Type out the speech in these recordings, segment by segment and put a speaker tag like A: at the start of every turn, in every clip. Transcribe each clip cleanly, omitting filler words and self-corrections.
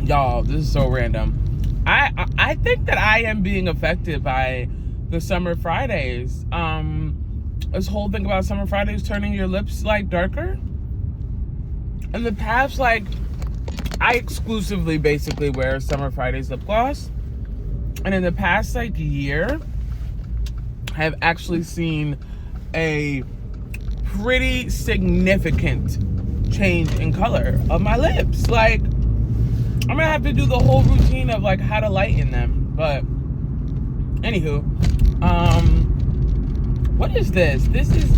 A: Y'all, this is so random. I think that I am being affected by the summer Fridays. This whole thing about summer Fridays turning your lips like darker. In the past, like, I exclusively basically wear summer Fridays lip gloss. And in the past like year, I've actually seen a pretty significant change in color of my lips. Like, I'm gonna have to do the whole routine of like how to lighten them. But anywho, what is this? This is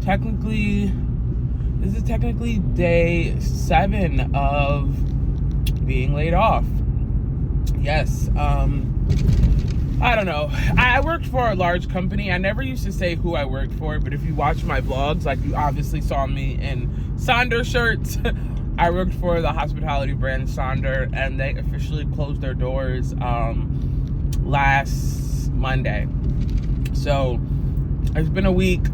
A: technically day 7 of being laid off. Yes. I don't know. I worked for a large company. I never used to say who I worked for, but if you watch my vlogs, like, you obviously saw me in Sonder shirts. I worked for the hospitality brand Sonder, and they officially closed their doors last Monday. So it's been a week.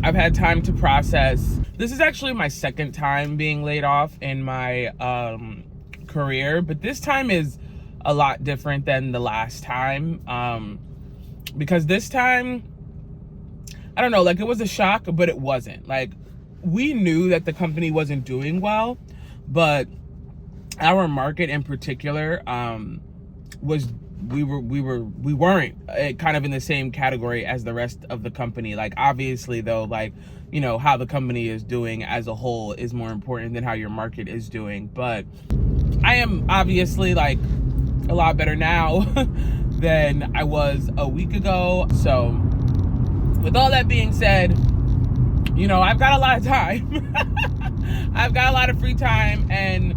A: I've had time to process. This is actually my second time being laid off in my career, but this time is a lot different than the last time, because this time, I don't know, like, it was a shock, but it wasn't. Like, we knew that the company wasn't doing well, but our market in particular we weren't kind of in the same category as the rest of the company. Like, obviously though, like, you know, how the company is doing as a whole is more important than how your market is doing. But I am obviously like a lot better now than I was a week ago. So with all that being said, you know, I've got a lot of time. I've got a lot of free time, and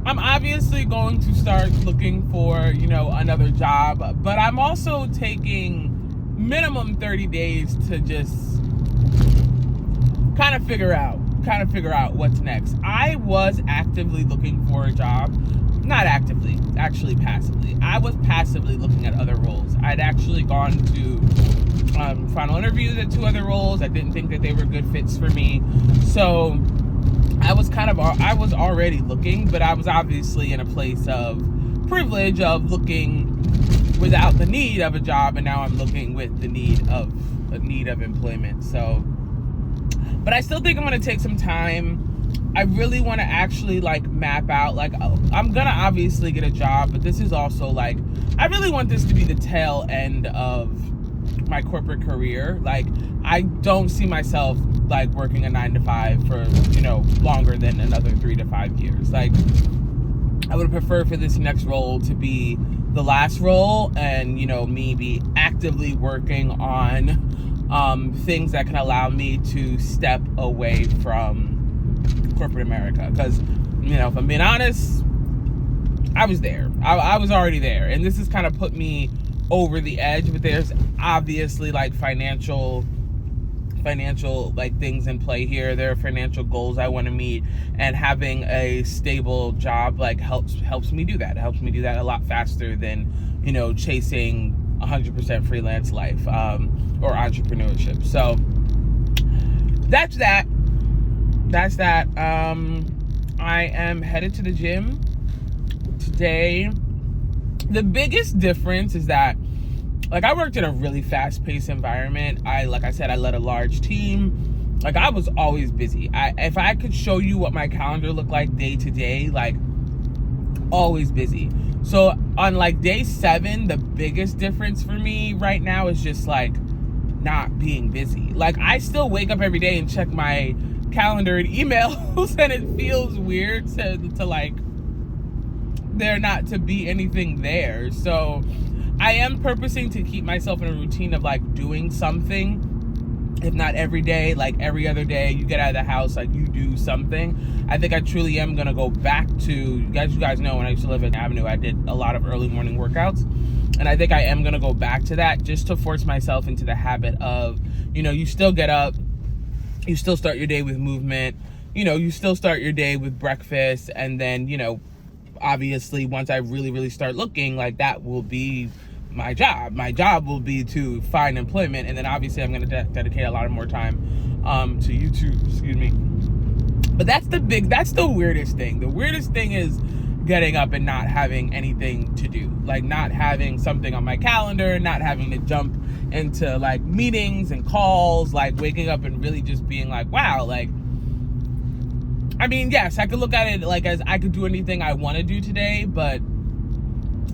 A: I'm obviously going to start looking for, you know, another job, but I'm also taking minimum 30 days to just kind of figure out what's next. I was actively looking for a job. Not actively, actually passively. I was passively looking at other roles. I'd actually gone to final interviews at 2 other roles. I didn't think that they were good fits for me. So I was already looking, but I was obviously in a place of privilege of looking without the need of a job, and now I'm looking with the need of employment. So, but I still think I'm going to take some time. I really want to actually like map out, like, I'm gonna obviously get a job, but this is also like, I really want this to be the tail end of my corporate career. Like, I don't see myself like working a 9-to-5 for, you know, longer than another 3 to 5 years. Like, I would prefer for this next role to be the last role, and, you know, me be actively working on things that can allow me to step away from corporate America. Because, you know, if I'm being honest, I was there. I was already there, and this has kind of put me over the edge. But there's obviously like financial like things in play here. There are financial goals I want to meet, and having a stable job like helps me do that. It helps me do that a lot faster than, you know, chasing 100% freelance life or entrepreneurship. So that's that. I am headed to the gym today. The biggest difference is that, like, I worked in a really fast-paced environment. Like I said, I led a large team. Like, I was always busy. If I could show you what my calendar looked like day to day, like, always busy. So on like day 7, the biggest difference for me right now is just like not being busy. Like, I still wake up every day and check my calendar and emails, and it feels weird to like there not to be anything there. So I am purposing to keep myself in a routine of like doing something. If not every day, like every other day, you get out of the house, like you do something. I think I truly am gonna go back to, you guys know when I used to live in Avenue, I did a lot of early morning workouts. And I think I am gonna go back to that just to force myself into the habit of, you still get up, you still start your day with movement, you still start your day with breakfast. And then, obviously once I really, really start looking, like that will be my job. My job will be to find employment, and then obviously I'm going to dedicate a lot of more time to YouTube. Excuse me. But that's the weirdest thing. The weirdest thing is getting up and not having anything to do, like not having something on my calendar, not having to jump into like meetings and calls, like waking up and really just being like, wow, like, I mean, yes, I could look at it like as I could do anything I want to do today, but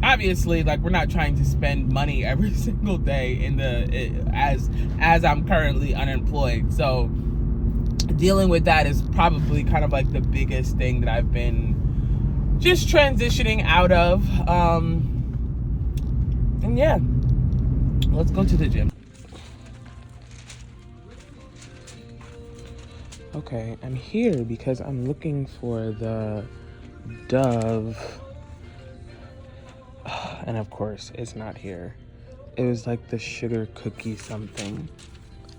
A: obviously, like, we're not trying to spend money every single day as I'm currently unemployed. So dealing with that is probably kind of like the biggest thing that I've been just transitioning out of. And yeah, let's go to the gym. Okay, I'm here because I'm looking for the Dove. And of course, it's not here. It was like the sugar cookie something.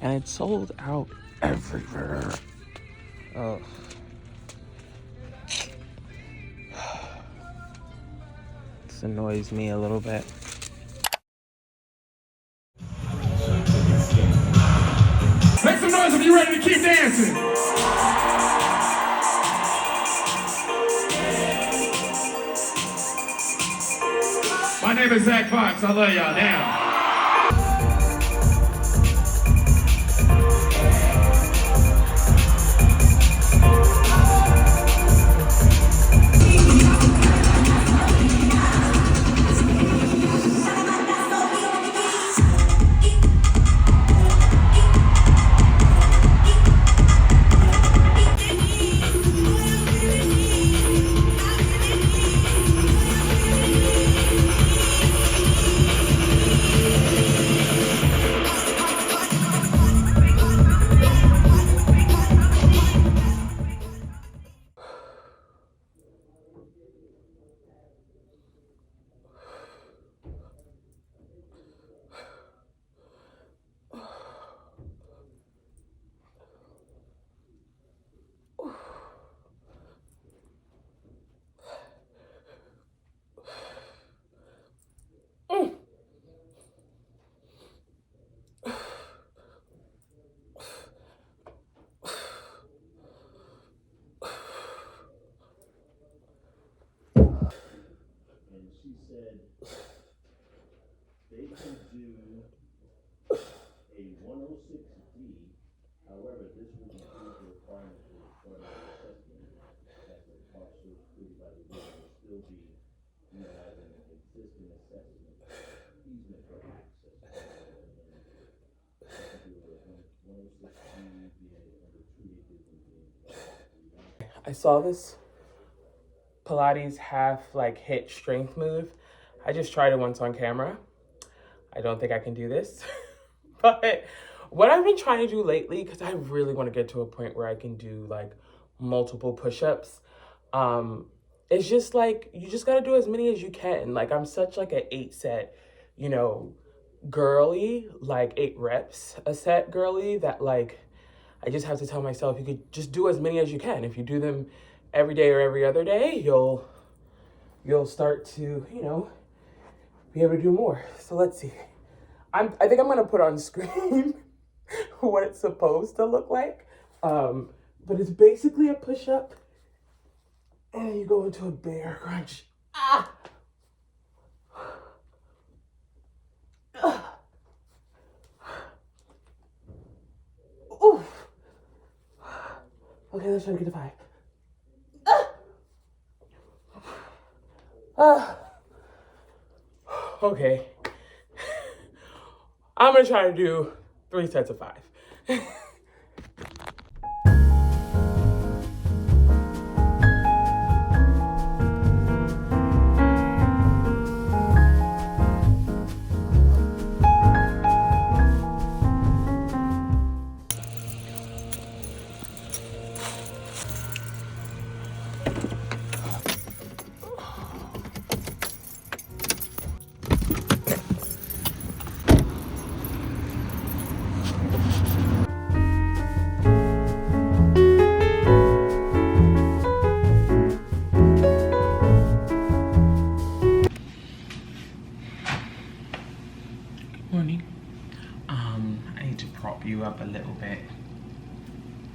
A: And it sold out everywhere. Oh. This annoys me a little bit.
B: Make some noise if you're ready to keep dancing. My name is Zach Fox. I love y'all. Now.
C: And she said they could do a 106D. However, this would include the requirement for part of the assessment that the cost of security by the union will still be utilizing an existing assessment easement for access. Do a 106D being under 2 acres and being.
A: I saw this Pilates half like hit strength move. I just tried it once on camera. I don't think I can do this. But what I've been trying to do lately, because I really want to get to a point where I can do like multiple push-ups, it's just like, you just got to do as many as you can. Like, I'm such like an 8-set, girly, like 8 reps a set girly, that like, I just have to tell myself, you could just do as many as you can. If you do them every day or every other day, you'll start to, be able to do more. So let's see. I think I'm gonna put on screen what it's supposed to look like. But it's basically a push-up, and then you go into a bear crunch. Ah! Oof. Okay, let's try to get to 5. Okay. I'm gonna try to do 3 sets of 5. Morning. I need to prop you up a little bit.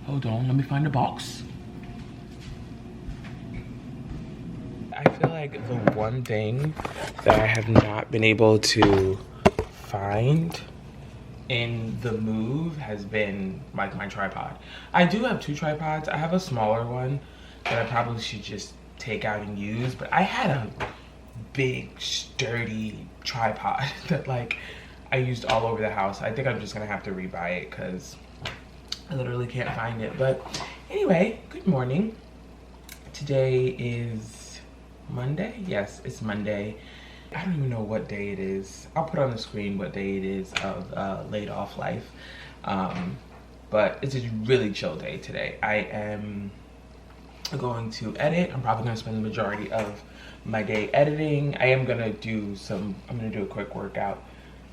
A: Hold on, let me find the box. I feel like the one thing that I have not been able to find in the move has been like my tripod. I do have 2 tripods. I have a smaller one that I probably should just take out and use, but I had a big sturdy tripod that like I used all over the house. I think I'm just gonna have to rebuy it because I literally can't find it. But anyway, good morning. Today is Monday. Yes, it's Monday. I don't even know what day it is. I'll put on the screen what day it is of laid off life. But it's a really chill day today. I am going to edit. I'm probably gonna spend the majority of my day editing. I'm gonna do a quick workout.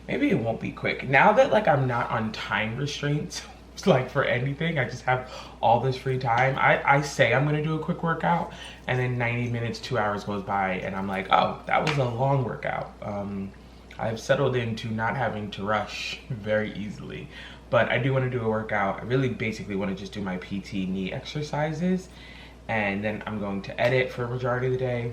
A: Maybe it won't be quick. Now that like I'm not on time restraints, like for anything, I just have all this free time. I say I'm gonna do a quick workout and then 90 minutes, 2 hours goes by and I'm like, oh, that was a long workout. I've settled into not having to rush very easily, but I do wanna do a workout. I really basically wanna just do my PT knee exercises, and then I'm going to edit for a majority of the day.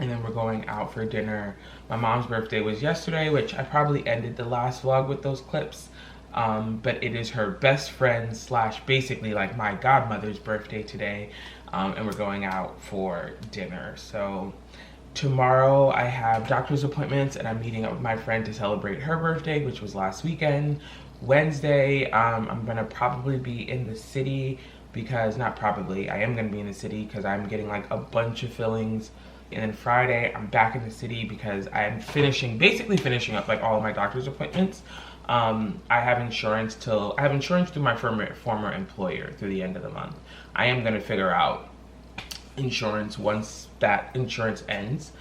A: And then we're going out for dinner. My mom's birthday was yesterday, which I probably ended the last vlog with those clips. But it is her best friend / basically like my godmother's birthday today. And we're going out for dinner. So tomorrow I have doctor's appointments and I'm meeting up with my friend to celebrate her birthday, which was last weekend. Wednesday, I'm gonna probably be in the city because, not probably, I am gonna be in the city because I'm getting like a bunch of fillings. And then Friday, I'm back in the city because I'm basically finishing up like all of my doctor's appointments. I have insurance through my former employer through the end of the month. I am gonna figure out insurance once that insurance ends.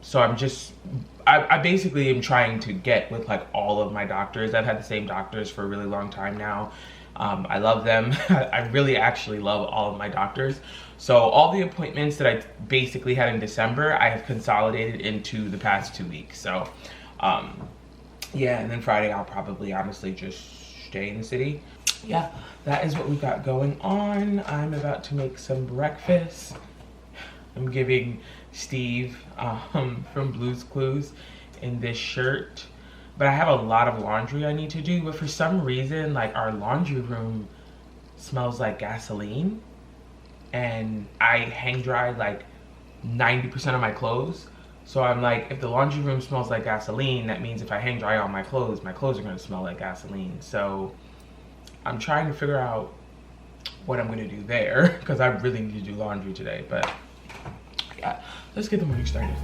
A: So I basically am trying to get with like all of my doctors. I've had the same doctors for a really long time now. I love them. I really actually love all of my doctors. So all the appointments that I basically had in December, I have consolidated into the past 2 weeks. So yeah, and then Friday I'll probably honestly just stay in the city. Yeah, that is what we got going on. I'm about to make some breakfast. I'm giving Steve from Blue's Clues in this shirt. But I have a lot of laundry I need to do, but for some reason, like our laundry room smells like gasoline, and I hang dry like 90% of my clothes. So I'm like, if the laundry room smells like gasoline, that means if I hang dry all my clothes are gonna smell like gasoline. So I'm trying to figure out what I'm gonna do there because I really need to do laundry today. But yeah, let's get the morning started.